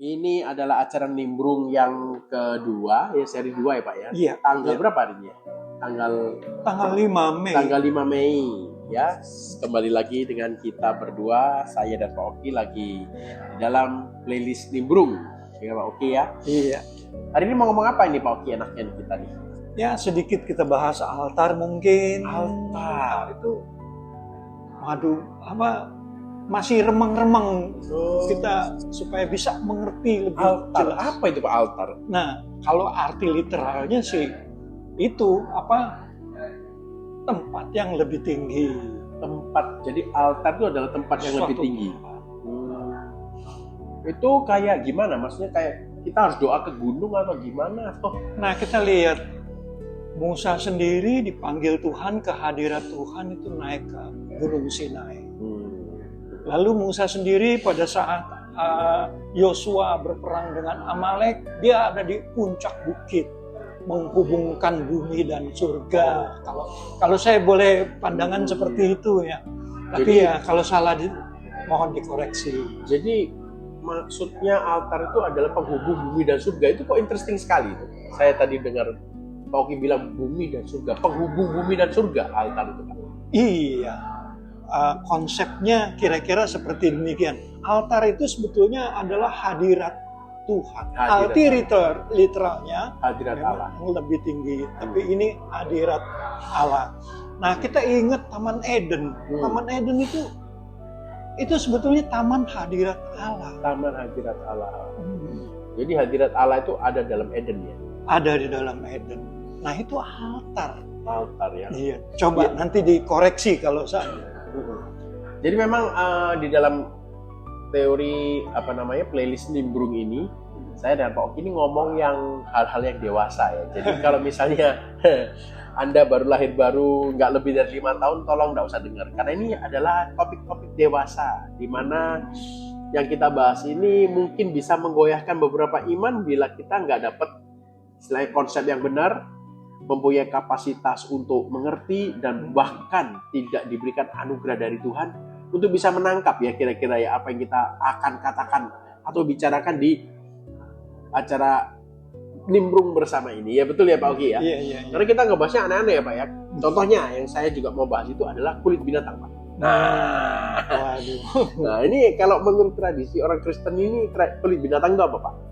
Ini adalah acara Nimbrung yang kedua, ya seri 2 ya Pak ya? Iya. Tanggal iya. berapa hari ini ya? Tanggal 5 Mei. Tanggal 5 Mei ya. Kembali lagi dengan kita berdua, saya dan Pak Oki lagi di dalam playlist Nimbrung. Ya Pak Oki ya? Iya. Hari ini mau ngomong apa ini Pak Oki enaknya kita nih? Ya sedikit kita bahas altar mungkin. Altar. Itu masih remang-remang kita supaya bisa mengerti lebih Altar. jelas. Apa itu Pak altar? Nah, kalau arti literalnya sih itu tempat yang lebih tinggi. Tempat. Jadi altar itu adalah tempat yang lebih Suatu tinggi. tempat. Itu kayak gimana? Maksudnya kayak kita harus doa ke gunung atau gimana? Atau Nah, kita lihat Musa sendiri dipanggil Tuhan ke hadirat Tuhan itu naik ke Gunung Sinai. Lalu Musa sendiri pada saat Yosua berperang dengan Amalek, dia ada di puncak bukit menghubungkan bumi dan surga. Kalau saya boleh pandangan seperti itu ya. Tapi ya kalau salah mohon dikoreksi. Jadi maksudnya altar itu adalah penghubung bumi dan surga. Itu kok interesting sekali itu. Saya tadi dengar Pak Oki bilang bumi dan surga, penghubung bumi dan surga altar itu kan. Iya. Konsepnya kira-kira seperti demikian. Altar itu sebetulnya adalah hadirat Tuhan. Arti literalnya hadirat Allah yang lebih tinggi, tapi ini hadirat Allah. Nah, kita ingat Taman Eden. Taman Eden itu sebetulnya taman hadirat Allah. Taman hadirat Allah. Jadi hadirat Allah itu ada dalam Eden ya? Ada di dalam Eden. Nah, itu altar. Altar ya. Iya. Coba nanti dikoreksi kalau saya. Jadi memang di dalam teori playlist Nimbrung ini, saya dan Pak Oki ini ngomong yang hal-hal yang dewasa ya. Jadi kalau misalnya Anda baru lahir nggak lebih dari 5 tahun, tolong nggak usah dengar. Karena ini adalah topik-topik dewasa, di mana yang kita bahas ini mungkin bisa menggoyahkan beberapa iman bila kita nggak dapat selain konsep yang benar, mempunyai kapasitas untuk mengerti dan bahkan tidak diberikan anugerah dari Tuhan untuk bisa menangkap ya kira-kira ya apa yang kita akan katakan atau bicarakan di acara Nimbrung bersama ini. Ya betul ya Pak Oki ya? Iya. Karena kita ngebahasnya aneh-aneh ya Pak ya. Contohnya yang saya juga mau bahas itu adalah kulit binatang Pak. Nah ini kalau menurut tradisi orang Kristen ini kulit binatang itu apa Pak?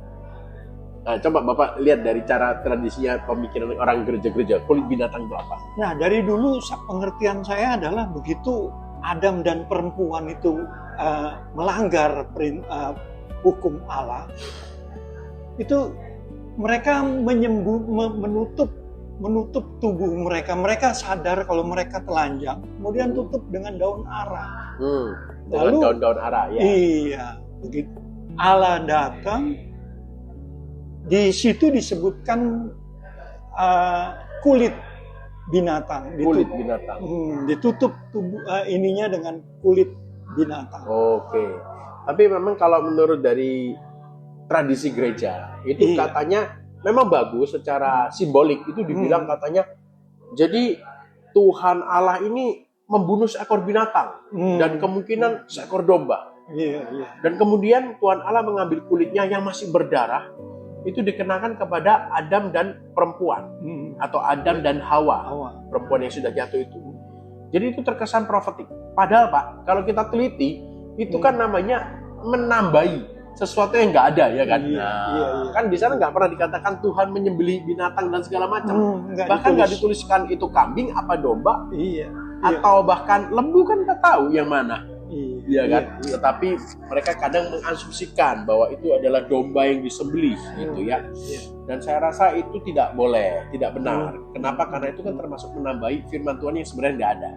Nah, coba Bapak lihat dari cara tradisinya pemikiran orang gereja-gereja, kulit binatang itu apa? Nah, dari dulu pengertian saya adalah begitu Adam dan perempuan itu melanggar hukum Allah, itu mereka menutup tubuh mereka. Mereka sadar kalau mereka telanjang, kemudian tutup dengan daun ara. Dengan daun-daun ara, ya. Iya, begitu. Allah datang. Di situ disebutkan kulit binatang. Ditutup tubuh ininya dengan kulit binatang. Oke. Tapi memang kalau menurut dari tradisi gereja itu katanya memang bagus secara simbolik itu dibilang katanya. Jadi Tuhan Allah ini membunuh seekor binatang dan kemungkinan seekor domba. Dan kemudian Tuhan Allah mengambil kulitnya yang masih berdarah. Itu dikenakan kepada Adam dan perempuan atau Adam dan Hawa, perempuan yang sudah jatuh itu. Jadi itu terkesan profetik. Padahal Pak, kalau kita teliti itu kan namanya menambahi sesuatu yang nggak ada ya kan. Kan di sana nggak pernah dikatakan Tuhan menyembelih binatang dan segala macam. Bahkan nggak dituliskan itu kambing apa domba, atau bahkan lembu kan nggak tahu yang mana. Iya kan, tetapi mereka kadang mengasumsikan bahwa itu adalah domba yang disembelih gitu ya. Dan saya rasa itu tidak boleh, tidak benar. Kenapa? Karena itu kan termasuk menambahi firman Tuhan yang sebenarnya nggak ada.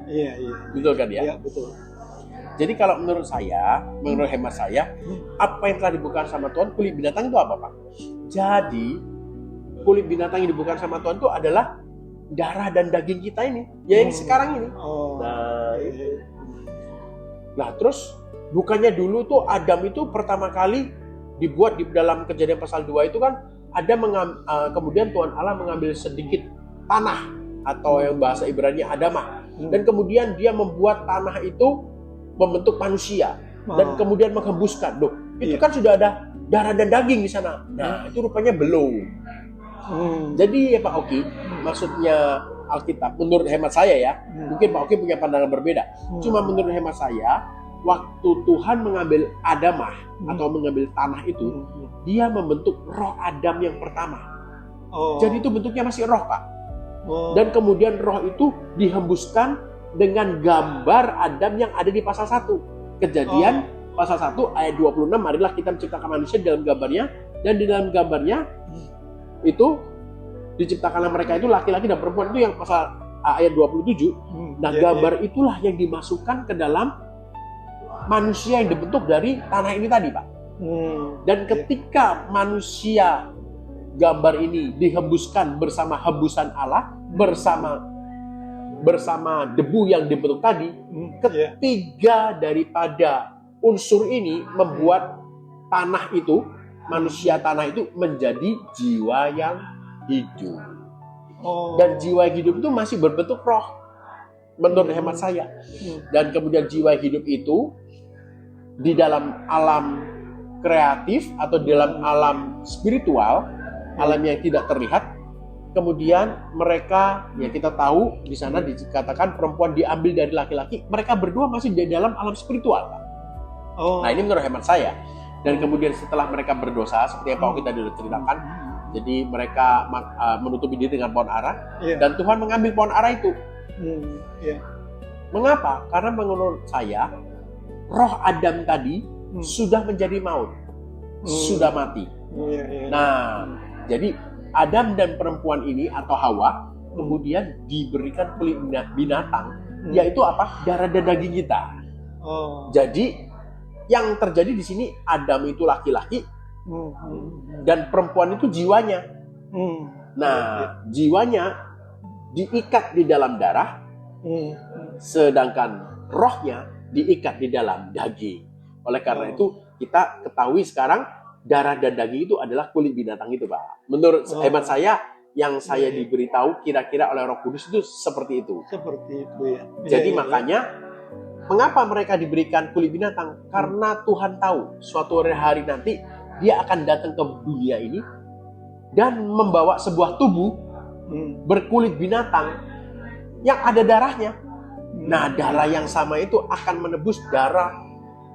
Betul kan ya? Iya, betul. Jadi kalau menurut saya, menurut hemat saya, apa yang telah dibukakan sama Tuhan, kulit binatang itu apa Pak? Jadi kulit binatang yang dibukakan sama Tuhan itu adalah darah dan daging kita ini, ya yang sekarang ini. Nah, itu. Nah terus bukannya dulu tuh Adam itu pertama kali dibuat di dalam Kejadian pasal 2 itu kan kemudian Tuhan Allah mengambil sedikit tanah atau yang bahasa Ibrani Adamah dan kemudian dia membuat tanah itu membentuk manusia dan kemudian menghembuskan. Itu kan sudah ada darah dan daging di sana. Nah, itu rupanya belum. Jadi ya Pak Oki, maksudnya Alkitab, menurut hemat saya ya, mungkin Pak Oki punya pandangan berbeda. Cuma menurut hemat saya, waktu Tuhan mengambil Adamah atau mengambil tanah itu, dia membentuk roh Adam yang pertama. Jadi itu bentuknya masih roh, Pak. Dan kemudian roh itu dihembuskan dengan gambar Adam yang ada di pasal 1. Kejadian pasal 1 ayat 26, marilah kita menciptakan manusia dalam gambarnya, dan di dalam gambarnya itu diciptakanlah mereka itu laki-laki dan perempuan, itu yang pasal ayat 27. Nah, gambar itulah yang dimasukkan ke dalam manusia yang dibentuk dari tanah ini tadi, Pak. Dan ketika manusia gambar ini dihembuskan bersama hembusan Allah, bersama debu yang dibentuk tadi, ketiga daripada unsur ini membuat tanah itu, manusia tanah itu menjadi jiwa yang hidup. Dan jiwa yang hidup itu masih berbentuk roh, menurut hemat saya. Dan kemudian jiwa hidup itu di dalam alam kreatif atau di dalam alam spiritual, alam yang tidak terlihat, kemudian mereka, ya kita tahu di sana dikatakan perempuan diambil dari laki-laki, mereka berdua masih di dalam alam spiritual. Nah, ini menurut hemat saya. Dan kemudian setelah mereka berdosa, seperti yang Pak Oki tadi sudah ceritakan, jadi mereka menutupi diri dengan pohon ara, dan Tuhan mengambil pohon ara itu. Mengapa? Karena menurut saya, roh Adam tadi sudah menjadi maut, sudah mati. Nah, jadi Adam dan perempuan ini atau Hawa kemudian diberikan kulit binatang, yaitu apa? Darah dan daging kita. Jadi yang terjadi di sini, Adam itu laki-laki dan perempuan itu jiwanya. Nah, jiwanya diikat di dalam darah, sedangkan rohnya diikat di dalam daging. Oleh karena itu kita ketahui sekarang darah dan daging itu adalah kulit binatang itu, Pak. Menurut hemat saya, yang saya diberitahu kira-kira oleh Roh Kudus itu seperti itu. Seperti itu ya. Jadi makanya mengapa mereka diberikan kulit binatang? Karena Tuhan tahu suatu hari nanti dia akan datang ke dunia ini dan membawa sebuah tubuh berkulit binatang yang ada darahnya. Nah, darah yang sama itu akan menebus darah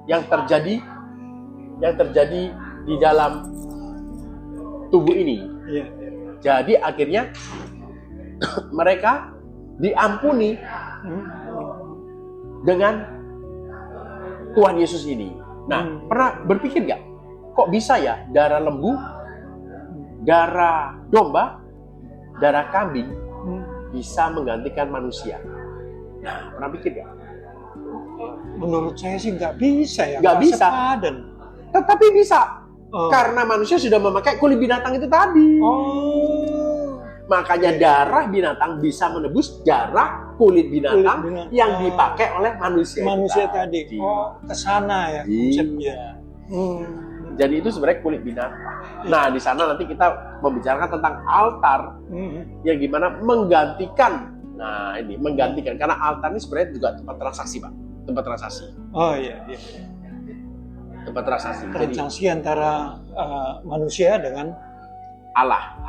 yang terjadi di dalam tubuh ini. Jadi akhirnya mereka diampuni dengan Tuhan Yesus ini. Nah, pernah berpikir nggak? Kok bisa ya darah lembu, darah domba, darah kambing bisa menggantikan manusia? Nah, pernah pikir nggak? Menurut saya sih nggak bisa ya. Nggak bisa. Sepadan. Tetapi bisa. Karena manusia sudah memakai kulit binatang itu tadi. Makanya darah binatang bisa menebus darah kulit binatang yang dipakai oleh manusia. Manusia tadi. Kesana ya konsepnya. Jadi itu sebenarnya kulit binatang. Nah, di sana nanti kita membicarakan tentang altar yang gimana menggantikan. Nah, ini menggantikan, karena altar ini sebenarnya juga tempat transaksi, Pak. Tempat transaksi. Tempat transaksi. Transaksi antara manusia dengan Allah.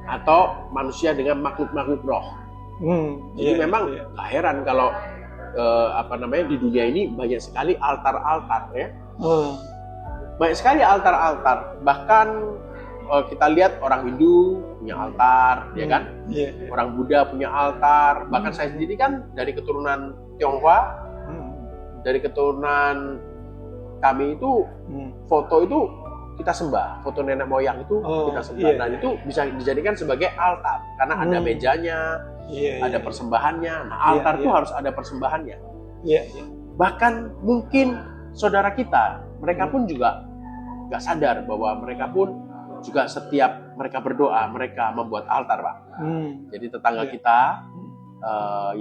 Atau manusia dengan makhluk-makhluk roh. Jadi memang gak heran kalau di dunia ini banyak sekali altar-altar ya. Banyak sekali altar-altar. Bahkan kita lihat orang Hindu punya altar, ya kan? Orang Buddha punya altar. Bahkan saya sendiri kan dari keturunan Tionghoa, dari keturunan kami itu foto itu kita sembah, foto nenek moyang itu kita sembah. Dan itu bisa dijadikan sebagai altar karena ada mejanya, ada persembahannya. Nah, altar itu harus ada persembahannya. Bahkan mungkin saudara kita, mereka pun juga nggak sadar bahwa mereka pun juga setiap mereka berdoa, mereka membuat altar, Pak. Jadi tetangga kita,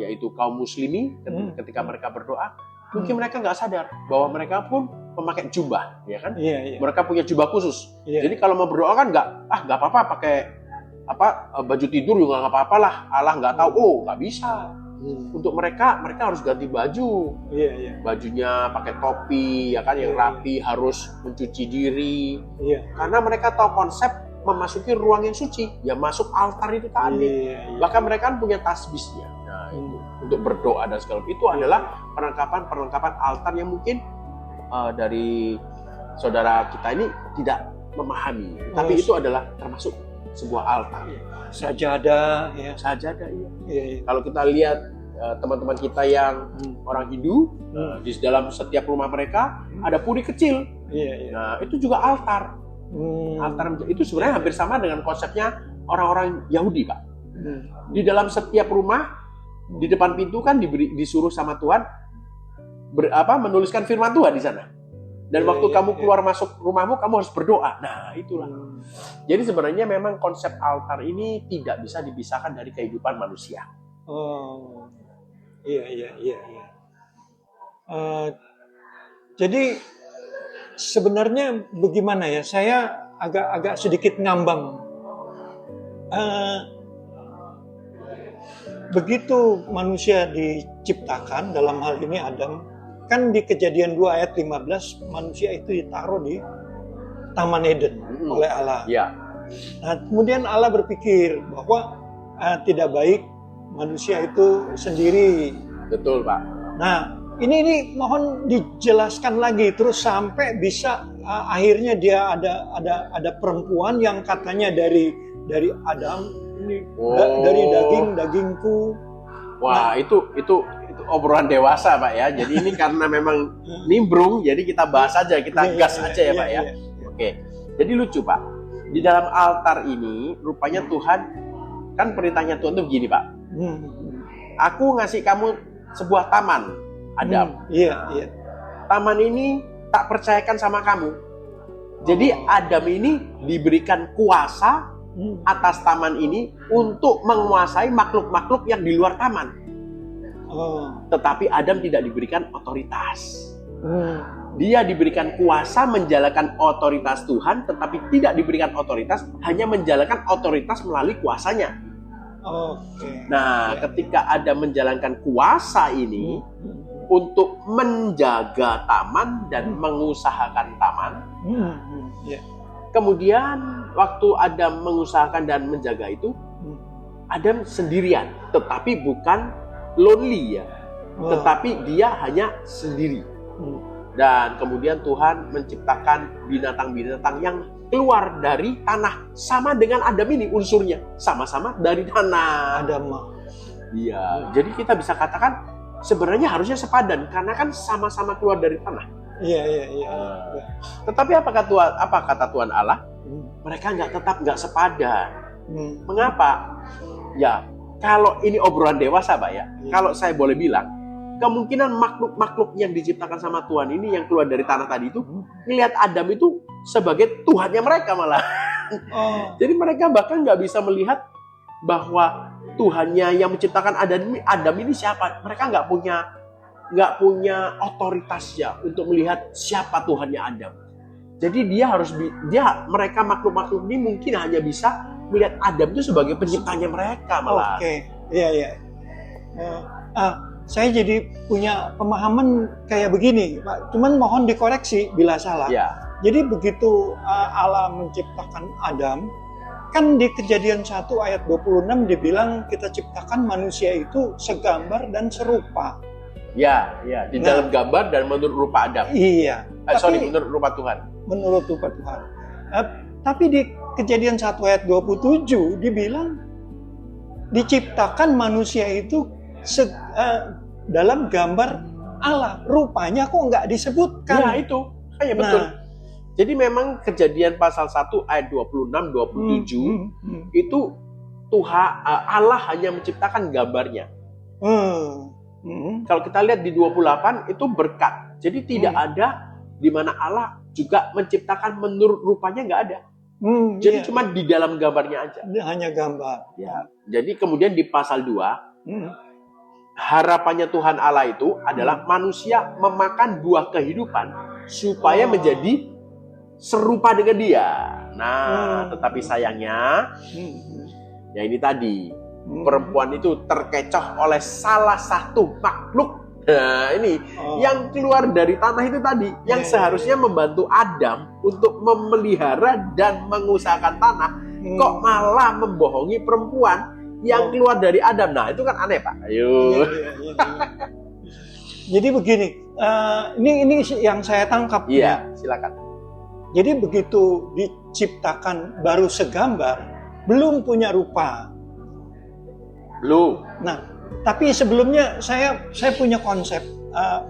yaitu kaum muslimi, ketika mereka berdoa, mungkin mereka nggak sadar bahwa mereka pun memakai jubah, ya kan? Mereka punya jubah khusus. Jadi kalau mau berdoa kan nggak apa-apa pakai baju tidur juga nggak apa-apa lah. Allah nggak tahu, nggak bisa. Untuk mereka harus ganti baju. Iya, iya. Bajunya pakai topi, ya kan, yang rapi, harus mencuci diri. Iya. Karena mereka tahu konsep memasuki ruang yang suci, ya masuk altar itu tadi. Iya. Bahkan mereka kan punya tasbihnya. Nah, itu untuk berdoa dan segala itu adalah perlengkapan altar yang mungkin dari saudara kita ini tidak memahami. Tapi itu adalah termasuk sebuah altar. Sajadah, ya. Sajadah, iya. Iya. Kalau kita lihat teman-teman kita yang orang Hindu, di dalam setiap rumah mereka ada puri kecil. Iya, iya. Nah, itu juga altar. Altar itu sebenarnya hampir sama dengan konsepnya orang-orang Yahudi, Pak. Di dalam setiap rumah, di depan pintu kan disuruh sama Tuhan menuliskan firman Tuhan di sana. Dan waktu kamu keluar masuk rumahmu, kamu harus berdoa. Nah, itulah. Jadi sebenarnya memang konsep altar ini tidak bisa dipisahkan dari kehidupan manusia. Oh, iya. Jadi sebenarnya bagaimana ya? Saya agak sedikit ngambang. Begitu manusia diciptakan, dalam hal ini Adam, kan di Kejadian 2 ayat 15 manusia itu ditaruh di Taman Eden oleh Allah. Ya. Nah, kemudian Allah berpikir bahwa tidak baik manusia itu sendiri. Betul, Pak. Nah, ini mohon dijelaskan lagi terus sampai bisa akhirnya dia ada perempuan yang katanya dari Adam ini dari dagingku. Wah, itu obrolan dewasa, Pak ya. Jadi ini karena memang nimbrung, jadi kita bahas aja, kita gas aja ya, Pak ya. Oke. Jadi lucu, Pak. Di dalam altar ini rupanya Tuhan, kan perintahnya Tuhan tuh begini, Pak. Aku ngasih kamu sebuah taman, Adam. Iya. Taman ini tak percayakan sama kamu. Jadi Adam ini diberikan kuasa atas taman ini untuk menguasai makhluk-makhluk yang di luar taman. Tetapi Adam tidak diberikan otoritas. Dia diberikan kuasa menjalankan otoritas Tuhan, tetapi tidak diberikan otoritas, hanya menjalankan otoritas melalui kuasanya. Nah, ketika Adam menjalankan kuasa ini untuk menjaga taman dan mengusahakan taman, kemudian waktu Adam mengusahakan dan menjaga itu, Adam sendirian, tetapi bukan lonely ya, tetapi dia hanya sendiri. Dan kemudian Tuhan menciptakan binatang-binatang yang keluar dari tanah, sama dengan Adam ini unsurnya, sama-sama dari tanah. Adam. Iya, jadi kita bisa katakan sebenarnya harusnya sepadan karena kan sama-sama keluar dari tanah. Iya. Tetapi apa kata Tuhan Allah? Mereka nggak sepadan. Mengapa? Ya, kalau ini obrolan dewasa, Pak ya. Kalau saya boleh bilang, kemungkinan makhluk-makhluk yang diciptakan sama Tuhan ini yang keluar dari tanah tadi itu melihat Adam itu sebagai Tuhannya mereka malah. Jadi mereka bahkan nggak bisa melihat bahwa Tuhannya yang menciptakan Adam ini siapa. Mereka nggak punya otoritasnya untuk melihat siapa Tuhannya Adam. Jadi mereka makhluk-makhluk ini mungkin hanya bisa melihat Adam itu sebagai penciptanya mereka malah. Iya. Saya jadi punya pemahaman kayak begini, Pak. Cuman mohon dikoreksi bila salah. Ya. Jadi begitu Allah menciptakan Adam, kan di Kejadian 1 ayat 26 dibilang kita ciptakan manusia itu segambar dan serupa. Ya, di dalam gambar dan menurut rupa Adam. Iya. Menurut rupa Tuhan. Menurut rupa Tuhan. Tapi di Kejadian 1 ayat 27 dibilang diciptakan manusia itu dalam gambar Allah. Rupanya kok nggak disebutkan. Ya itu, betul. Jadi memang Kejadian pasal 1 ayat 26-27 itu Tuhan Allah hanya menciptakan gambarnya. Kalau kita lihat di 28 itu berkat. Jadi tidak ada di mana Allah juga menciptakan menurut rupanya, nggak ada. Jadi cuma di dalam gambarnya aja. Hanya gambar. Ya. Jadi kemudian di pasal 2 harapannya Tuhan Allah itu adalah manusia memakan buah kehidupan supaya menjadi serupa dengan Dia. Nah, tetapi sayangnya ya ini tadi perempuan itu terkecoh oleh salah satu makhluk. Nah, ini yang keluar dari tanah itu tadi, yang seharusnya membantu Adam untuk memelihara dan mengusahakan tanah, kok malah membohongi perempuan yang keluar dari Adam. Nah, itu kan aneh, Pak. Ayo. Jadi begini, ini yang saya tangkap. Iya, silakan. Jadi begitu diciptakan baru segambar, belum punya rupa. Belum. Nah, tapi sebelumnya saya punya konsep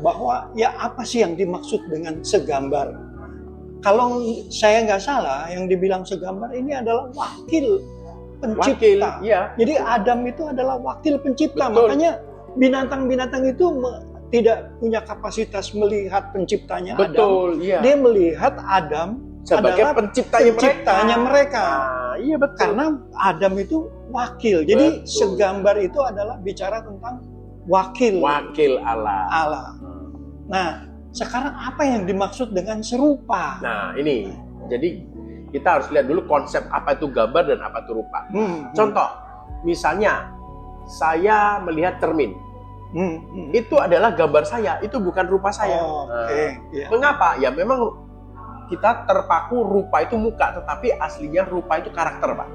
bahwa ya apa sih yang dimaksud dengan segambar? Kalau saya nggak salah, yang dibilang segambar ini adalah wakil pencipta. Iya. Jadi Adam itu adalah wakil pencipta. Betul. Makanya binatang-binatang itu tidak punya kapasitas melihat penciptanya Adam. Betul, iya. Dia melihat Adam Sebagai adalah penciptanya mereka. Nah, iya betul. Karena Adam itu wakil. Jadi Betul. segambar itu adalah bicara tentang wakil Allah. Nah, sekarang apa yang dimaksud dengan serupa? Nah, ini. Jadi kita harus lihat dulu konsep apa itu gambar dan apa itu rupa. Contoh, misalnya saya melihat cermin. Itu adalah gambar saya, itu bukan rupa saya. Yeah. Mengapa? Ya memang kita terpaku rupa itu muka, tetapi aslinya rupa itu karakter, Pak.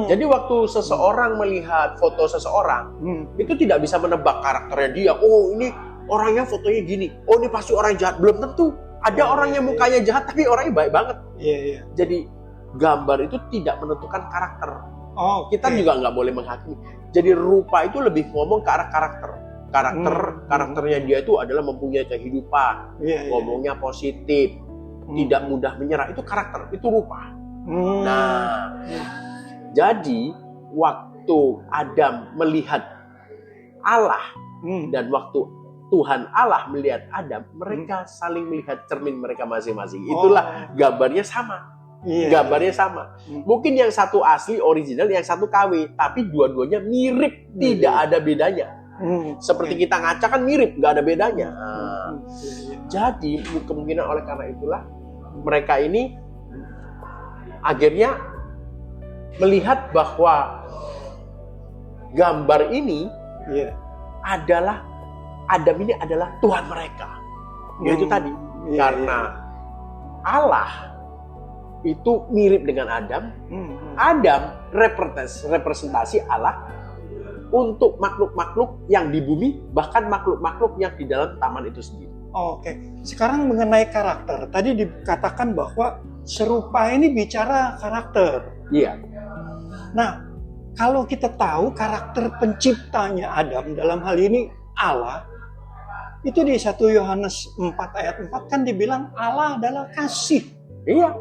Jadi waktu seseorang melihat foto seseorang, itu tidak bisa menebak karakternya dia. Oh, ini orangnya fotonya gini. Oh, ini pasti orang jahat. Belum tentu. Ada orang yang mukanya jahat tapi orangnya baik banget. Iya. Jadi gambar itu tidak menentukan karakter. Kita juga nggak boleh menghakimi. Jadi rupa itu lebih ngomong ke arah karakter. Karakternya dia itu adalah mempunyai kehidupan, ngomongnya positif, tidak mudah menyerah. Itu karakter, itu rupa. Nah, jadi waktu Adam melihat Allah dan waktu Tuhan Allah melihat Adam, mereka saling melihat cermin mereka masing-masing. Itulah gambarnya sama. Gambarnya sama. Mungkin yang satu asli original, yang satu KW, tapi dua-duanya mirip, tidak ada bedanya. Seperti kita ngaca kan mirip, nggak ada bedanya. Jadi kemungkinan oleh karena itulah mereka ini akhirnya melihat bahwa gambar ini adalah Adam ini adalah Tuhan mereka. Yaitu tadi karena Allah itu mirip dengan Adam. Adam representasi Allah untuk makhluk-makhluk yang di bumi, bahkan makhluk-makhluk yang di dalam taman itu sendiri. Sekarang mengenai karakter, tadi dikatakan bahwa serupa ini bicara karakter. Iya. Nah, kalau kita tahu karakter penciptanya Adam, dalam hal ini Allah, itu di 1 Yohanes 4 ayat 4 kan dibilang Allah adalah kasih. Iya.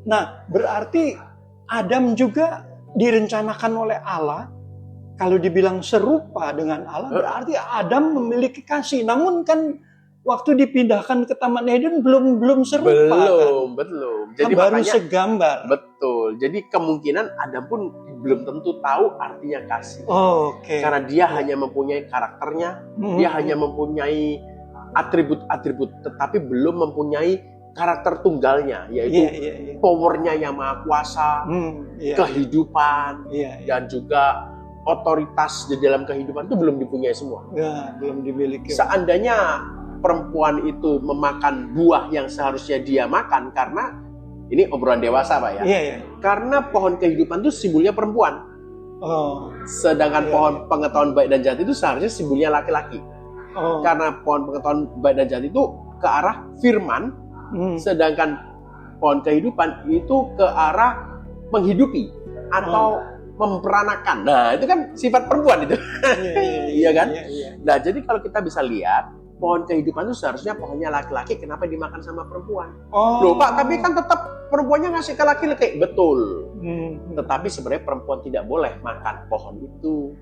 Nah, berarti Adam juga direncanakan oleh Allah. Kalau dibilang serupa dengan Allah, berarti Adam memiliki kasih. Namun kan waktu dipindahkan ke Taman Eden belum serupa. Belum. Jadi baru makanya, segambar. Betul. Jadi kemungkinan Adam pun belum tentu tahu artinya kasih. Karena dia hanya mempunyai karakternya, dia hanya mempunyai atribut-atribut, tetapi belum mempunyai karakter tunggalnya, yaitu powernya yang maha kuasa, kehidupan, dan juga otoritas di dalam kehidupan itu belum dipunyai semua. Belum dimiliki. Seandainya perempuan itu memakan buah yang seharusnya dia makan, karena ini obrolan dewasa, Pak ya. Karena pohon kehidupan itu simbolnya perempuan. Sedangkan pohon pengetahuan baik dan jahat itu seharusnya simbolnya laki-laki. Karena pohon pengetahuan baik dan jahat itu ke arah firman, sedangkan pohon kehidupan itu ke arah menghidupi atau memperanakan. Nah, itu kan sifat perempuan itu. Iya kan? Nah, jadi kalau kita bisa lihat, pohon kehidupan itu seharusnya pohonnya laki-laki, kenapa dimakan sama perempuan? Loh, Pak, tapi kan tetap perempuannya ngasih ke laki-laki. Betul. Tetapi sebenarnya perempuan tidak boleh makan pohon itu.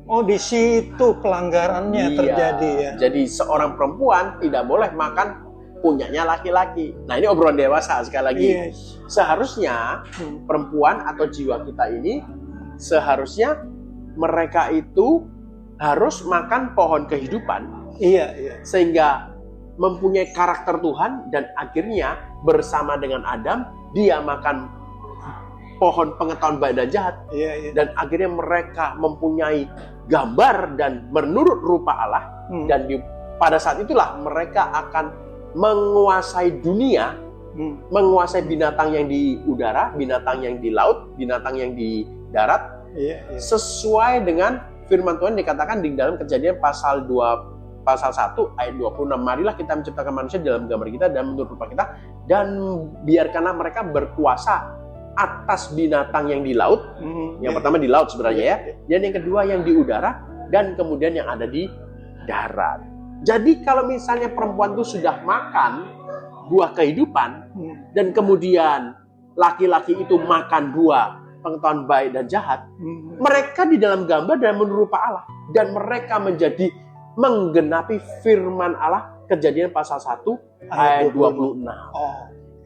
Di situ pelanggarannya terjadi ya. Jadi seorang perempuan tidak boleh makan punyanya laki-laki. Nah, ini obrolan dewasa sekali lagi. Seharusnya perempuan atau jiwa kita ini seharusnya mereka itu harus makan pohon kehidupan. Sehingga mempunyai karakter Tuhan, dan akhirnya bersama dengan Adam dia makan pohon pengetahuan baik dan jahat. Dan akhirnya mereka mempunyai gambar dan menurut rupa Allah. Dan pada saat itulah mereka akan menguasai dunia, menguasai binatang yang di udara, binatang yang di laut, binatang yang di darat, sesuai dengan firman Tuhan dikatakan di dalam Kejadian pasal 1 ayat 26. Marilah kita menciptakan manusia dalam gambar kita dan menurut rupa kita, dan biarkanlah mereka berkuasa atas binatang yang di laut. Yang pertama di laut sebenarnya ya. Dan yang kedua yang di udara, dan kemudian yang ada di darat. Jadi kalau misalnya perempuan itu sudah makan buah kehidupan, dan kemudian laki-laki itu makan buah pengetahuan baik dan jahat, mereka di dalam gambar dan menurut rupa Allah, dan mereka menjadi menggenapi firman Allah, Kejadian pasal 1 ayat 26.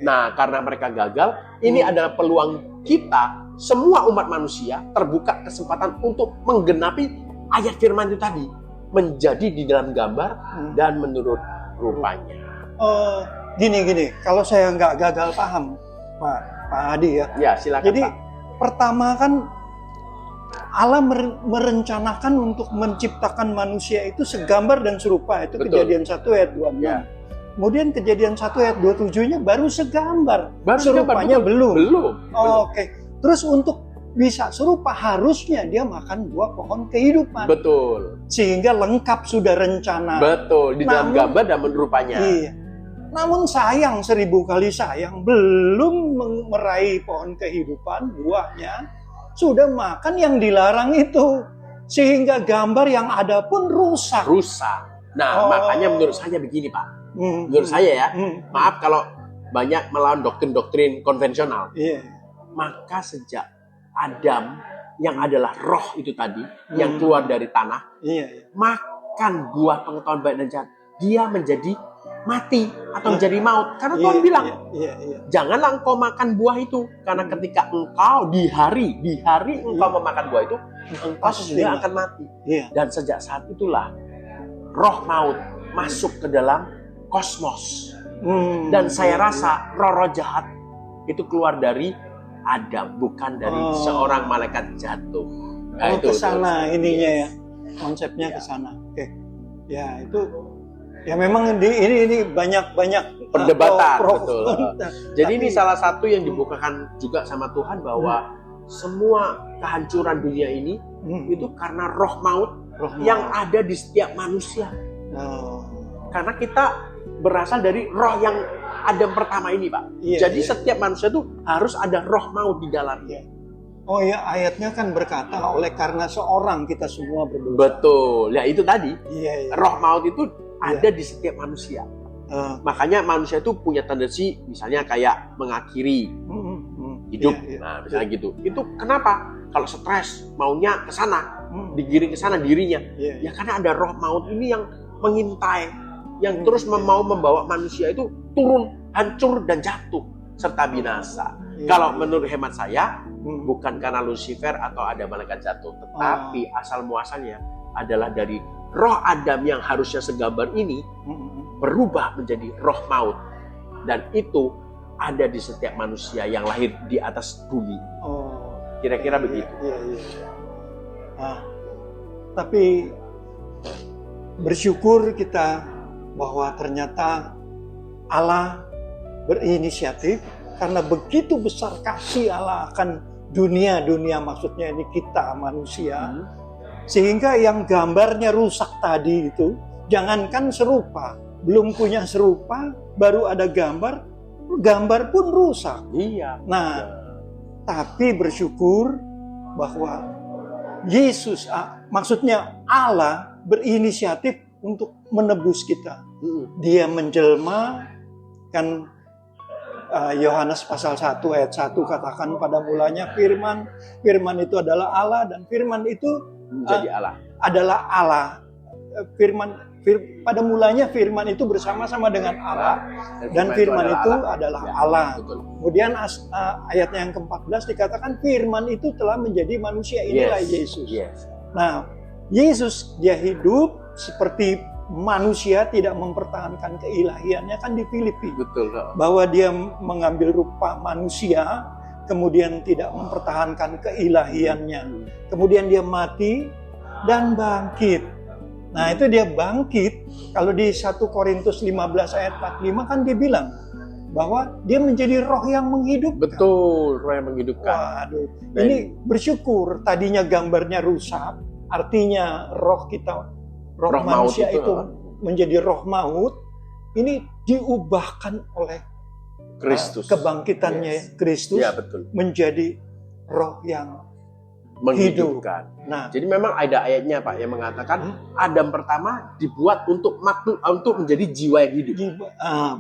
Nah, karena mereka gagal, ini adalah peluang kita, semua umat manusia, terbuka kesempatan untuk menggenapi ayat firman itu tadi, menjadi di dalam gambar dan menurut rupanya. Gini, kalau saya nggak gagal paham, Pak Hadi ya. Ya, silakan. Jadi Pak. Pertama kan Allah merencanakan untuk menciptakan manusia itu segambar dan serupa. Itu Betul. Kejadian 1 ayat 26. Ya. Kemudian Kejadian 1 ayat 27-nya baru segambar. Baru serupanya belum. Oke. Terus untuk bisa serupa harusnya dia makan buah pohon kehidupan. Betul. Sehingga lengkap sudah rencana. Betul, di dalam gambar dan menurut rupanya. Iya. Namun sayang, 1000 kali sayang, belum meraih pohon kehidupan, buahnya, sudah makan yang dilarang itu. Sehingga gambar yang ada pun rusak. Nah, makanya menurut saya begini, Pak. Menurut saya ya, maaf kalau banyak melawan doktrin-doktrin konvensional. Maka sejak Adam, yang adalah roh itu tadi, yang keluar dari tanah, makan buah pengetahuan baik dan jahat, dia menjadi mati atau menjadi maut. Karena Tuhan bilang, janganlah engkau makan buah itu, karena ketika engkau di hari engkau memakan buah itu, engkau sesungguhnya akan mati. Dan sejak saat itulah roh maut masuk ke dalam kosmos. Dan saya rasa roh-roh jahat itu keluar dari Adam, bukan dari seorang malaikat jatuh. Nah, itu kesana ininya ya, konsepnya kesana. Oke, ya itu. Ya memang ini banyak perdebatan, betul. Jadi ini Tapi, salah satu yang dibukakan juga sama Tuhan, bahwa semua kehancuran dunia ini itu karena roh maut yang ada di setiap manusia. Karena kita berasal dari roh yang Adam pertama ini, Pak. Jadi setiap manusia itu harus ada roh maut di dalamnya. Oh ya, ayatnya kan berkata oleh karena seorang kita semua berdosa. Betul. Ya itu tadi. Roh maut itu ada di setiap manusia. Makanya manusia itu punya tendensi misalnya kayak mengakhiri hidup. Nah, misalnya gitu. Itu kenapa? Kalau stres, maunya ke sana, digiring ke sana dirinya. Ya karena ada roh maut ini yang mengintai, yang terus mau membawa manusia itu turun, hancur dan jatuh serta binasa. Kalau menurut hemat saya, bukan karena Lucifer atau ada malaikat jatuh, tetapi asal muasalnya adalah dari roh Adam yang harusnya segambar ini berubah menjadi roh maut, dan itu ada di setiap manusia yang lahir di atas bumi. Kira-kira begitu. Tapi bersyukur kita bahwa ternyata Allah berinisiatif, karena begitu besar kasih Allah akan dunia, maksudnya ini kita manusia. Sehingga yang gambarnya rusak tadi itu, jangankan serupa, belum punya serupa, baru ada gambar pun rusak. Nah, tapi bersyukur bahwa Yesus, maksudnya Allah berinisiatif untuk menebus kita. Dia menjelma, kan Yohanes pasal 1 ayat 1 katakan pada mulanya firman itu adalah Allah, dan firman itu menjadi Allah. Adalah Allah. Pada mulanya firman itu bersama-sama dengan Allah, dan firman itu adalah Allah. Kemudian ayatnya yang ke-14 dikatakan firman itu telah menjadi manusia, inilah Yesus. Nah, Yesus dia hidup seperti manusia, tidak mempertahankan keilahiannya, kan di Filipi. Betul. Bahwa dia mengambil rupa manusia, kemudian tidak mempertahankan keilahiannya. Kemudian dia mati dan bangkit. Nah, itu dia bangkit. Kalau di 1 Korintus 15 ayat 45 kan dia bilang bahwa dia menjadi roh yang menghidupkan. Betul, roh yang menghidupkan. Waduh, ini bersyukur tadinya gambarnya rusak, artinya roh kita, roh manusia itu menjadi roh maut, ini diubahkan oleh Kristus. Kebangkitannya Kristus menjadi roh yang menghidupkan. Nah, jadi memang ada ayatnya Pak yang mengatakan Adam pertama dibuat untuk menjadi jiwa yang hidup.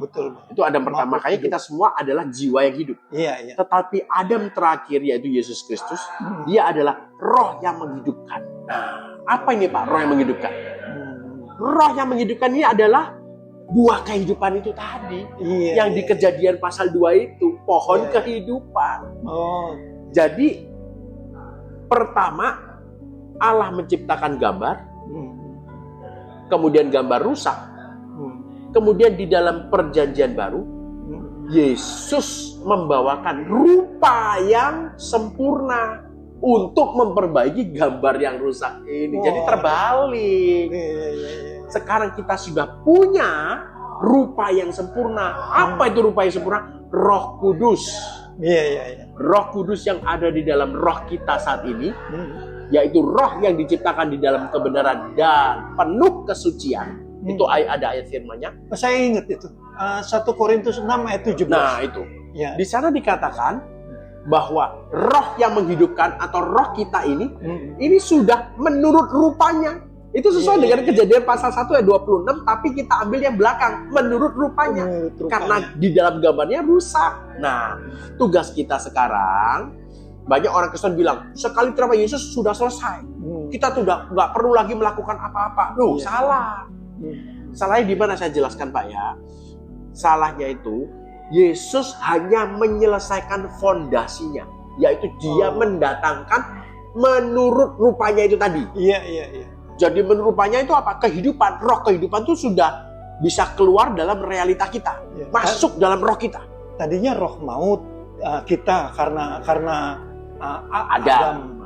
Betul. Itu Adam pertama. Makanya kita semua adalah jiwa yang hidup. Iya. Tetapi Adam terakhir yaitu Yesus Kristus, dia adalah roh yang menghidupkan. Nah, apa ini Pak roh yang menghidupkan? Roh yang menghidupkan ini adalah buah kehidupan itu tadi. Yang di Kejadian pasal 2 itu, pohon kehidupan. Jadi pertama, Allah menciptakan gambar, kemudian gambar rusak, kemudian di dalam perjanjian baru, Yesus membawakan rupa yang sempurna untuk memperbaiki gambar yang rusak ini. Jadi terbalik. Sekarang kita sudah punya rupa yang sempurna. Apa itu rupa yang sempurna? Roh Kudus. Roh Kudus yang ada di dalam roh kita saat ini, yaitu roh yang diciptakan di dalam kebenaran dan penuh kesucian. Itu ada ayat firman-Nya. Saya ingat itu. 1 Korintus 6 ayat 17. Nah, itu. Di sana dikatakan bahwa roh yang menghidupkan atau roh kita ini sudah menurut rupanya. Itu sesuai dengan Kejadian pasal 1 ayat 26, tapi kita ambil yang belakang, menurut rupanya. Karena di dalam gambarnya rusak. Nah, tugas kita sekarang, banyak orang Kristen bilang, sekali terima Yesus sudah selesai. Kita sudah nggak perlu lagi melakukan apa-apa. Loh, salah. Salahnya di mana saya jelaskan Pak ya? Salahnya itu, Yesus hanya menyelesaikan fondasinya, yaitu dia mendatangkan menurut rupanya itu tadi. Iya. Jadi menurut rupanya itu apa? Kehidupan. Roh kehidupan itu sudah bisa keluar dalam realita kita. Masuk dalam roh kita. Tadinya roh maut kita karena Adam.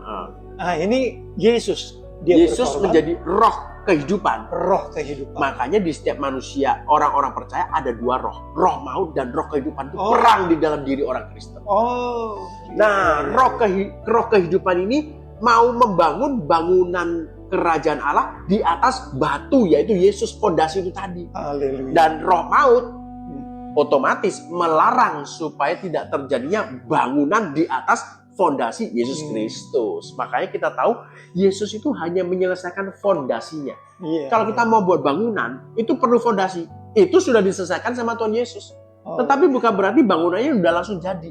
Ini Yesus. Yesus menjadi roh kehidupan. Roh kehidupan. Makanya di setiap manusia, orang-orang percaya ada dua roh. Roh maut dan roh kehidupan itu perang di dalam diri orang Kristen. Roh kehidupan ini mau membangun bangunan kerajaan Allah di atas batu, yaitu Yesus, fondasi itu tadi. Haleluya. Dan roh maut otomatis melarang supaya tidak terjadinya bangunan di atas fondasi Yesus Kristus. Makanya kita tahu Yesus itu hanya menyelesaikan fondasinya. Kalau kita mau buat bangunan, itu perlu fondasi. Itu sudah diselesaikan sama Tuhan Yesus. Tetapi bukan berarti bangunannya udah langsung jadi.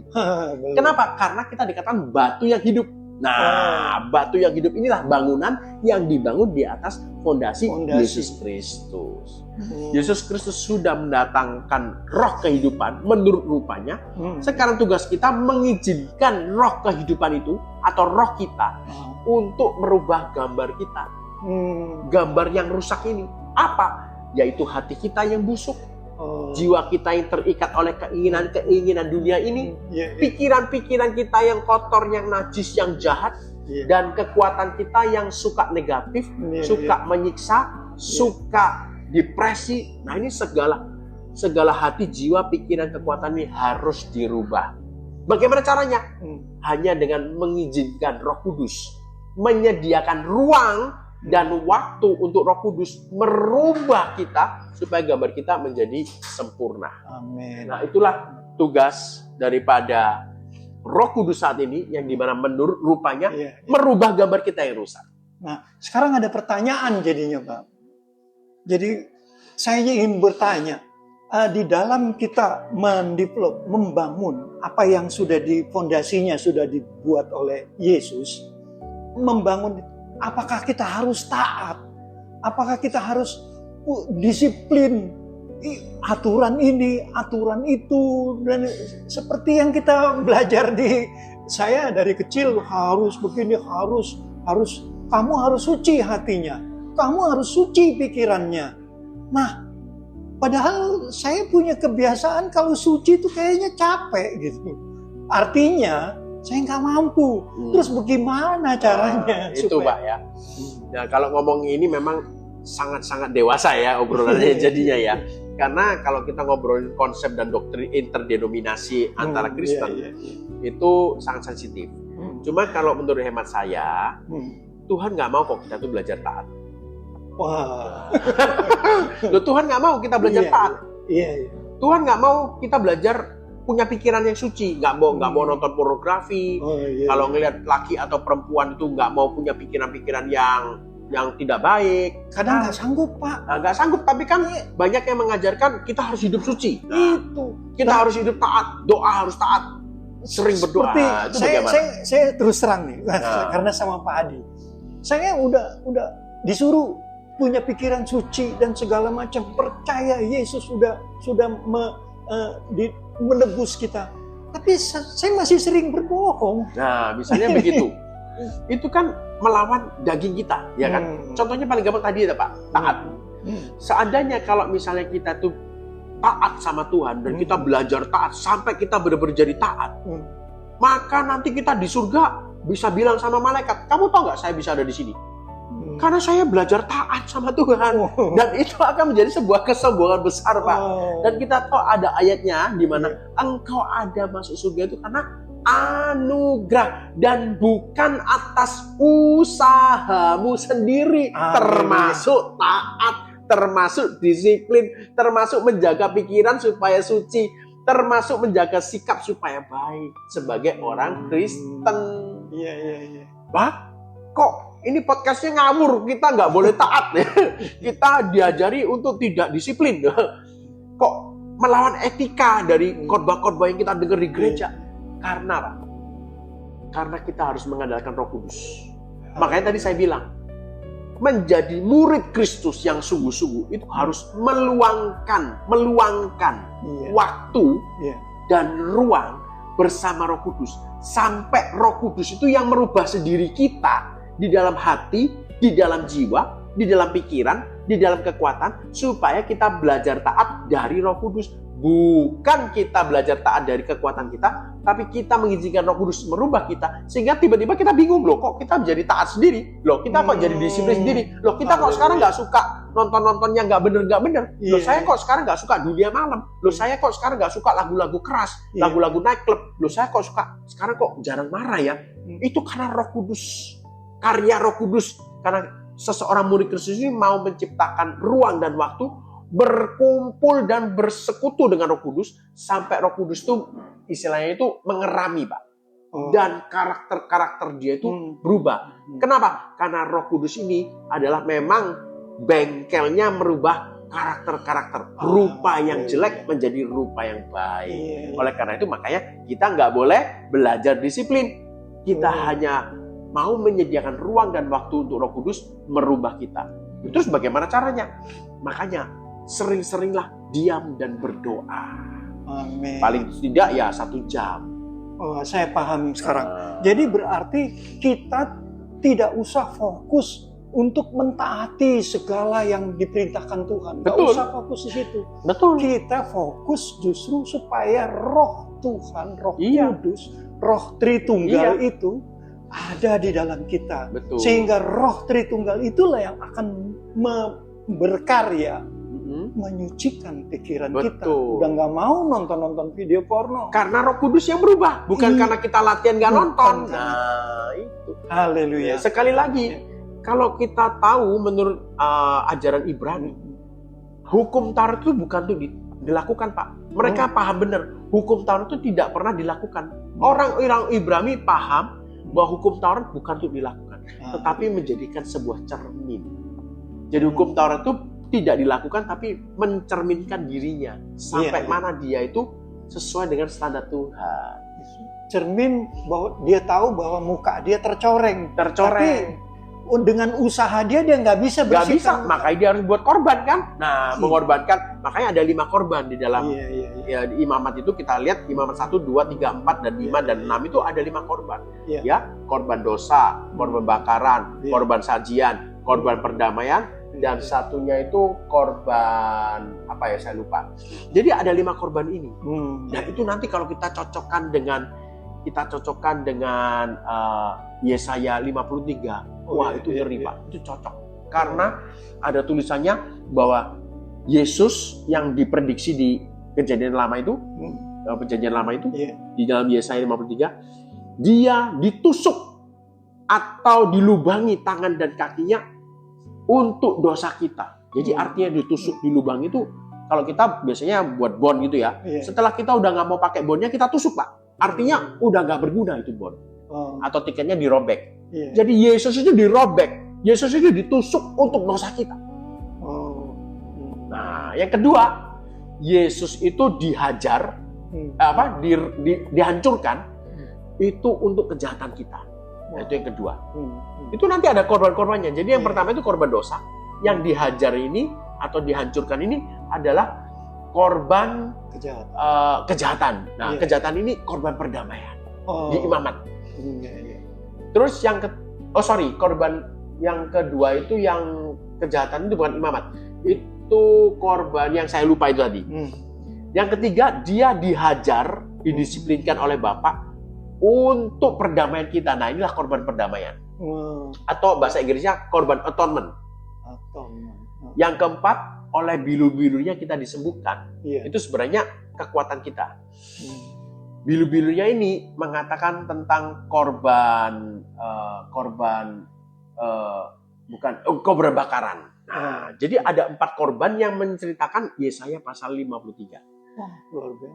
Kenapa? Karena kita dikatakan batu yang hidup. Nah, batu yang hidup inilah bangunan yang dibangun di atas fondasi Yesus Kristus. Yesus Kristus sudah mendatangkan roh kehidupan menurut rupanya. Sekarang tugas kita mengizinkan roh kehidupan itu atau roh kita untuk merubah gambar kita. Gambar yang rusak ini apa? Yaitu hati kita yang busuk. Jiwa kita yang terikat oleh keinginan-keinginan dunia ini, pikiran-pikiran kita yang kotor, yang najis, yang jahat, dan kekuatan kita yang suka negatif, suka menyiksa, suka depresi. Nah, ini segala hati, jiwa, pikiran, kekuatan ini harus dirubah. Bagaimana caranya? Hanya dengan mengizinkan Roh Kudus menyediakan ruang dan waktu untuk Roh Kudus merubah kita supaya gambar kita menjadi sempurna. Amin. Nah, itulah tugas daripada Roh Kudus saat ini, yang dimana menurut rupanya merubah gambar kita yang rusak. Nah, sekarang ada pertanyaan jadinya, Pak. Jadi saya ingin bertanya, di dalam kita mendevelop, membangun apa yang sudah di fondasinya sudah dibuat oleh Yesus, membangun, apakah kita harus taat? Apakah kita harus disiplin? Aturan ini, aturan itu, dan seperti yang kita belajar saya dari kecil, harus begini, harus kamu harus suci hatinya, kamu harus suci pikirannya. Nah, padahal saya punya kebiasaan kalau suci itu kayaknya capek gitu. Artinya saya nggak mampu. Terus bagaimana caranya? Itu Pak ya. Nah kalau ngomong ini memang sangat-sangat dewasa ya obrolannya jadinya ya. Karena kalau kita ngobrolin konsep dan doktrin interdenominasi antara Kristen, itu sangat sensitif. Cuma kalau menurut hemat saya, Tuhan nggak mau kok kita tuh belajar taat. Wah. Loh, Tuhan nggak mau kita belajar taat. Iya. Tuhan nggak mau kita belajar punya pikiran yang suci, nggak mau nonton pornografi. Kalau ngelihat laki atau perempuan itu nggak mau punya pikiran-pikiran yang tidak baik. Kadang nggak sanggup Pak. Nggak sanggup, tapi kan banyak yang mengajarkan kita harus hidup suci. Itu. Kita harus hidup taat, doa harus taat, sering berdoa. Itu bagaimana? Saya terus terang nih, karena sama Pak Adi, saya udah disuruh punya pikiran suci dan segala macam, percaya Yesus sudah menebus kita. Tapi saya masih sering berbohong. Nah, misalnya begitu. Itu kan melawan daging kita, ya kan? Contohnya paling gampang tadi ya Pak, taat. Seandainya kalau misalnya kita tuh taat sama Tuhan dan kita belajar taat sampai kita benar-benar jadi taat, maka nanti kita di surga bisa bilang sama malaikat, kamu tahu nggak saya bisa ada di sini? Karena saya belajar taat sama Tuhan. Dan itu akan menjadi sebuah kesombongan besar Pak. Dan kita tahu ada ayatnya di mana engkau ada masuk surga itu karena anugerah dan bukan atas usahamu sendiri. Termasuk taat, termasuk disiplin, termasuk menjaga pikiran supaya suci, termasuk menjaga sikap supaya baik sebagai orang Kristen. Iya. Wah, kok ini podcastnya ngawur, kita nggak boleh taat ya. Kita diajari untuk tidak disiplin. Kok melawan etika dari khotbah-khotbah yang kita dengar di gereja? Karena apa? Karena kita harus mengandalkan Roh Kudus. Makanya tadi saya bilang, menjadi murid Kristus yang sungguh-sungguh itu harus meluangkan waktu dan ruang bersama Roh Kudus. Sampai Roh Kudus itu yang merubah sendiri kita di dalam hati, di dalam jiwa, di dalam pikiran, di dalam kekuatan, supaya kita belajar taat dari Roh Kudus. Bukan kita belajar taat dari kekuatan kita, tapi kita mengizinkan Roh Kudus merubah kita, sehingga tiba-tiba kita bingung, loh kok kita menjadi taat sendiri, loh kita kok jadi disiplin sendiri, loh kita kok sekarang nggak suka nonton-nontonnya nggak bener, loh saya kok sekarang nggak suka dunia malam, loh saya kok sekarang nggak suka lagu-lagu keras, lagu-lagu nightclub, loh saya kok suka sekarang kok jarang marah ya. Itu karena Roh Kudus, karya Roh Kudus, karena seseorang murid Kristus ini mau menciptakan ruang dan waktu berkumpul dan bersekutu dengan Roh Kudus sampai Roh Kudus itu istilahnya itu mengerami Pak. Dan karakter-karakter dia itu berubah. Kenapa? Karena Roh Kudus ini adalah memang bengkelnya merubah karakter-karakter. Rupa yang jelek menjadi rupa yang baik. Oleh karena itu makanya kita nggak boleh belajar disiplin. Kita hanya mau menyediakan ruang dan waktu untuk Roh Kudus merubah kita. Terus bagaimana caranya? Makanya sering-seringlah diam dan berdoa. Amin. Paling tidak ya 1 jam. Oh, saya paham sekarang. Jadi berarti kita tidak usah fokus untuk mentaati segala yang diperintahkan Tuhan. Tidak usah fokus di situ. Betul. Kita fokus justru supaya Roh Tuhan, Roh Kudus, Roh Tritunggal itu ada di dalam kita. Betul. Sehingga Roh Tritunggal itulah yang akan berkarya menyucikan pikiran kita. Udah nggak mau nonton video porno. Karena Roh Kudus yang berubah, bukan karena kita latihan nggak nonton. Nah itu. Haleluya. Sekali lagi, kalau kita tahu menurut ajaran Ibrani, hukum Taurat itu bukan untuk dilakukan Pak. Mereka paham benar, hukum Taurat itu tidak pernah dilakukan. Orang-orang Ibrani paham bahwa hukum Taurat bukan untuk dilakukan, tetapi menjadikan sebuah cermin. Jadi hukum Taurat itu tidak dilakukan, tapi mencerminkan dirinya sampai mana dia itu sesuai dengan standar Tuhan. Cermin bahwa dia tahu bahwa muka dia tercoreng. Tapi dengan usaha dia nggak bisa bersihkan. Nggak bisa, makanya dia harus buat korban kan. Nah, mengorbankan, makanya ada 5 korban di dalam ya, di imamat itu kita lihat imamat 1, 2, 3, 4, dan 5, dan 6 itu ada 5 korban. Ya, korban dosa, korban bakaran, korban sajian, korban perdamaian, dan satunya itu korban apa ya saya lupa. Jadi ada 5 korban ini. Dan itu nanti kalau kita cocokkan dengan kita cocokkan dengan Yesaya 53. Wah, itu ngeri, Pak. Itu cocok. Karena ada tulisannya bahwa Yesus yang diprediksi di Kejadian Lama itu, Perjanjian Lama itu, di dalam Yesaya 53, dia ditusuk atau dilubangi tangan dan kakinya untuk dosa kita. Jadi artinya ditusuk, dilubangi itu, kalau kita biasanya buat bond gitu ya, setelah kita udah nggak mau pakai bondnya, kita tusuk, Pak. Artinya udah nggak berguna itu bond. Atau tiketnya dirobek. Jadi Yesus itu dirobek. Yesus itu ditusuk untuk dosa kita. Nah, yang kedua, Yesus itu dihajar, dihancurkan itu untuk kejahatan kita. Nah, itu yang kedua. Itu nanti ada korban-korbannya. Jadi yang pertama itu korban dosa. Yang dihajar ini atau dihancurkan ini adalah korban kejahatan. Nah, kejahatan ini korban perdamaian di imamat. Terus korban yang kedua itu yang kejahatan itu bukan imamat. Itu korban yang saya lupa itu tadi. Yang ketiga, dia dihajar, didisiplinkan oleh Bapa untuk perdamaian kita. Nah, inilah korban perdamaian. Atau bahasa Inggrisnya korban atonement. Yang keempat, oleh bilu-bilunya kita disembuhkan. Itu sebenarnya kekuatan kita. Bilu-bilunya ini mengatakan tentang korban bakaran. Nah, jadi ada 4 korban yang menceritakan Yesaya pasal 53.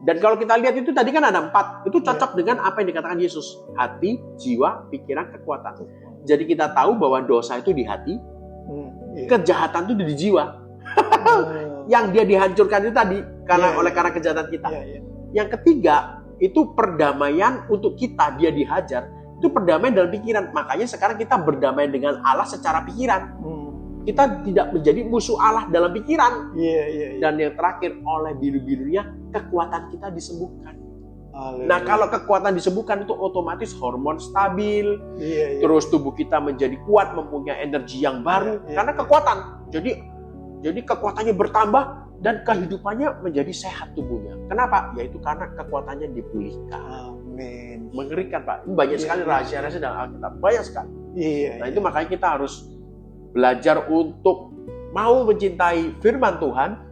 Dan kalau kita lihat itu tadi kan ada 4. Itu cocok dengan apa yang dikatakan Yesus. Hati, jiwa, pikiran, kekuatan. Jadi kita tahu bahwa dosa itu di hati, kejahatan itu di jiwa. Yang dia dihancurkan itu tadi oleh karena kejahatan kita. Yang ketiga, itu perdamaian untuk kita, dia dihajar. Itu perdamaian dalam pikiran. Makanya sekarang kita berdamai dengan Allah secara pikiran. Kita tidak menjadi musuh Allah dalam pikiran. Dan yang terakhir, oleh bilu-bilunya kekuatan kita disembuhkan. Nah, kalau kekuatan disembuhkan itu otomatis hormon stabil. Terus tubuh kita menjadi kuat, mempunyai energi yang baru karena kekuatan. Jadi kekuatannya bertambah dan kehidupannya menjadi sehat tubuhnya. Kenapa? Yaitu karena kekuatannya dipulihkan. Amin. Mengerikan, Pak. Ini banyak sekali rahasia-rahasia dalam Alkitab. Banyak sekali. Nah, itu makanya kita harus belajar untuk mau mencintai firman Tuhan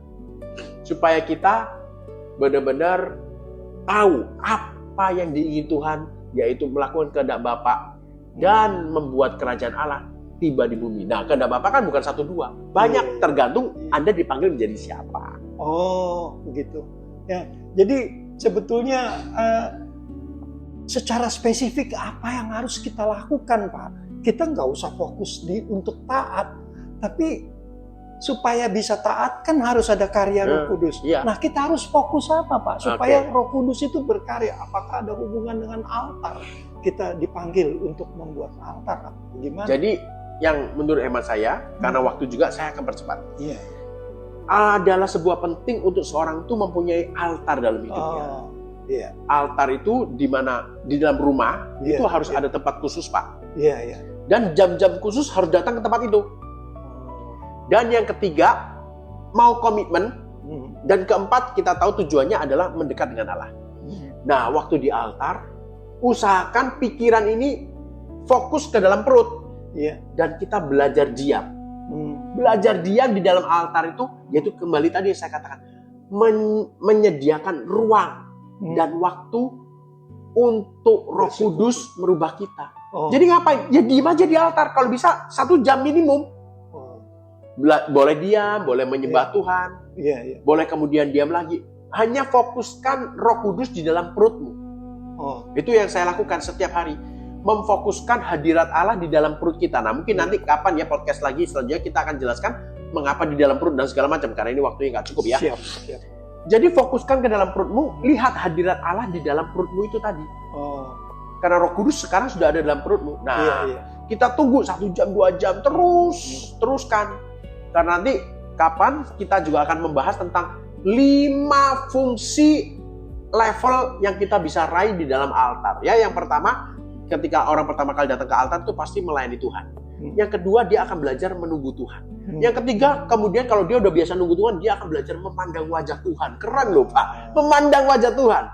supaya kita benar-benar tahu apa yang diingin Tuhan, yaitu melakukan kehendak Bapa dan membuat kerajaan Allah tiba di bumi. Nah, kehendak Bapa kan bukan 1-2. Banyak, tergantung Anda dipanggil menjadi siapa. Oh, begitu. Ya, jadi sebetulnya secara spesifik apa yang harus kita lakukan, Pak? Kita nggak usah fokus untuk taat, tapi supaya bisa taat kan harus ada karya Roh Kudus. Nah, kita harus fokus apa, Pak? Supaya Roh Kudus itu berkarya. Apakah ada hubungan dengan altar? Kita dipanggil untuk membuat altar. Gimana? Jadi yang menurut hemat saya, karena waktu juga saya akan percepat. Adalah sebuah penting untuk seorang itu mempunyai altar dalam hidupnya. Altar itu di mana di dalam rumah itu harus ada tempat khusus, Pak. Dan jam-jam khusus harus datang ke tempat itu. Dan yang ketiga, mau komitmen. Dan keempat, kita tahu tujuannya adalah mendekat dengan Allah. Nah, waktu di altar, usahakan pikiran ini fokus ke dalam perut. Dan kita belajar diam. Belajar diam di dalam altar itu, yaitu kembali tadi yang saya katakan, menyediakan ruang dan waktu untuk Roh Kudus merubah kita. Jadi ngapain? Ya diam aja di altar. Kalau bisa 1 jam minimum. Boleh diam, boleh menyembah Tuhan, boleh kemudian diam lagi. Hanya fokuskan Roh Kudus di dalam perutmu. Itu yang saya lakukan setiap hari. Memfokuskan hadirat Allah di dalam perut kita. Nah, mungkin nanti kapan ya podcast lagi selanjutnya kita akan jelaskan mengapa di dalam perut dan segala macam. Karena ini waktunya nggak cukup ya. Siap. Jadi fokuskan ke dalam perutmu, lihat hadirat Allah di dalam perutmu itu tadi. Karena Roh Kudus sekarang sudah ada dalam perutmu. Nah, kita tunggu 1 jam, 2 jam, teruskan. Karena nanti kapan kita juga akan membahas tentang 5 fungsi level yang kita bisa raih di dalam altar. Ya, yang pertama, ketika orang pertama kali datang ke altar itu pasti melayani Tuhan. Yang kedua, dia akan belajar menunggu Tuhan. Yang ketiga, kemudian kalau dia udah biasa nunggu Tuhan, dia akan belajar memandang wajah Tuhan. Keren loh Pak, memandang wajah Tuhan.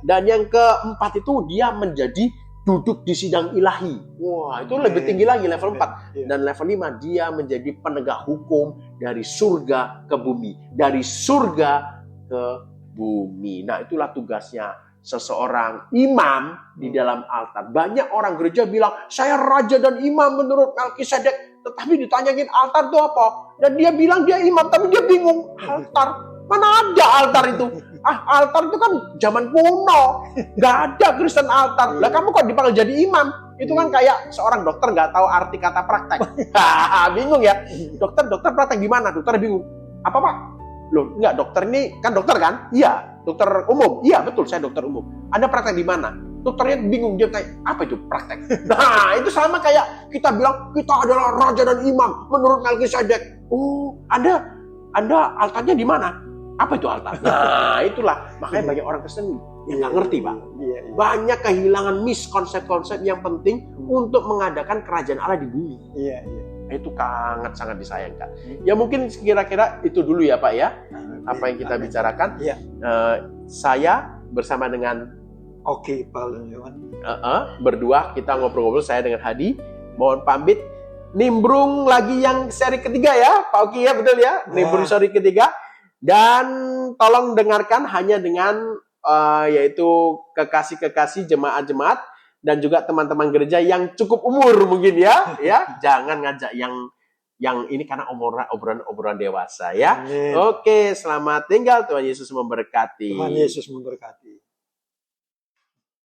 Dan yang keempat itu dia menjadi duduk di sidang ilahi. Wah, itu lebih tinggi lagi, level 4. Dan level 5, dia menjadi penegak hukum dari surga ke bumi. Dari surga ke bumi. Nah, itulah tugasnya seseorang imam di dalam altar. Banyak orang gereja bilang, saya raja dan imam menurut Melkisedek. Tetapi ditanyain altar itu apa? Dan dia bilang dia imam, tapi dia bingung. Altar? Mana ada altar itu? Altar itu kan zaman kuno. Nggak ada Kristen altar. Lah kamu kok dipanggil jadi imam? Itu kan kayak seorang dokter nggak tahu arti kata praktek. Bingung ya? Dokter praktek gimana? Dokter bingung. Apa Pak? Loh, enggak, dokter ini kan dokter kan? Iya. Dokter umum? Iya, betul, saya dokter umum. Anda praktek di mana? Dokternya bingung, dia kayak, apa itu praktek? Nah, itu sama kayak kita bilang, kita adalah raja dan imam menurut Melkisedek. Oh, Anda altarnya di mana? Apa itu altar? Nah, itulah. Makanya banyak orang Kristen yang nggak ngerti, Pak. Banyak kehilangan miskonsep-konsep yang penting untuk mengadakan kerajaan Allah di bumi. Itu sangat disayangkan. Ya mungkin kira-kira itu dulu ya Pak ya. Apa yang kita bicarakan. Saya bersama dengan Oki Pak Leon. Berdua kita ngobrol-ngobrol, saya dengan Hadi. Mohon pamit. Nimbrung lagi yang seri ketiga ya Pak Oki ya, betul ya. Nimbrung seri ketiga. Dan tolong dengarkan hanya dengan yaitu kekasih-kekasih jemaat-jemaat dan juga teman-teman gereja yang cukup umur mungkin ya. Jangan ngajak yang ini karena obrolan dewasa ya. Oke, selamat tinggal, Tuhan Yesus memberkati. Tuhan Yesus memberkati.